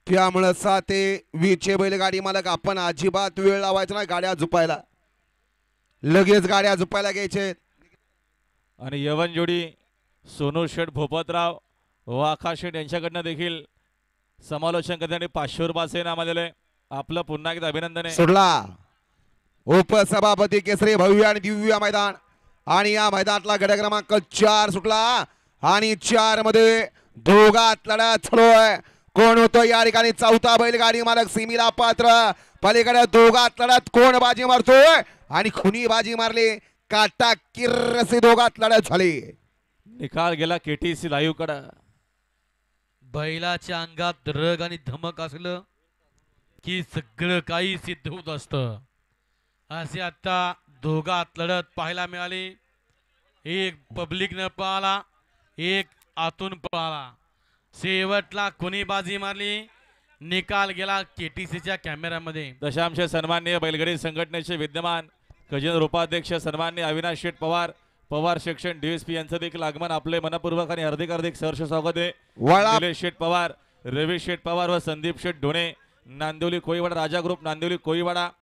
त्यामुळे 7-20 बैलगाडी मालक आपण अजिबात वेळ लावायचा नाही गाड्या झुपायला, लगेच गाड्या झुपायला घ्यायचे. आणि यवन जोडी सोनू शेठ भोपतराव वाखा शेठ यांच्याकडनं देखील समालोचन करण्यासाठी 500 रुपयाचे नाम आलेले. आपलं पुन्हा एकदा अभिनंदन आहे. सोडला उपसभापती केसरी भव्य आणि दिव्य मैदान आणि या मैदानातला गड क्रमांक 4 सुटला आणि 4 मध्ये दोघात लढत चालू आहे. कोण होतो या ठिकाणी चौथा बैलगाडी मालक सीमीला पात्र. पलीकडे दोघात लढत कोण बाजी मारतोय आणि खुनी बाजी मारली काटा किर्रसी दोघात लढत झाली. निकाल गेला केटीसी लाईव्ह कडे. बैलाच्या अंगात रग आणि धमक असलं की सगळं काही सिद्ध होत असतं. असे आता दोघात लढत पाहायला मिळाली. एक पब्लिकनं पळाला, एक आतून पळाला. शेवटला कोणी बाजी मारली, निकाल गेला केटीसीच्या कॅमेऱ्यामध्ये. दशांश सन्माननीय बैलगाडी संघटनेचे विद्यमान गजेंद्र उपाध्यक्ष सन्माननीय अविनाश शेठ पवार, पवार सेक्शन डीएसपी यांचं देखील आगमन आपले मनपूर्वक आणि हार्दिक सहर्ष स्वागत आहे. निलेश शेठ पवार, रवी शेठ पवार व संदीप शेठ ढोणे, नांदिवली कोळीवाडा राजा ग्रुप, नांदिवली कोळीवाडा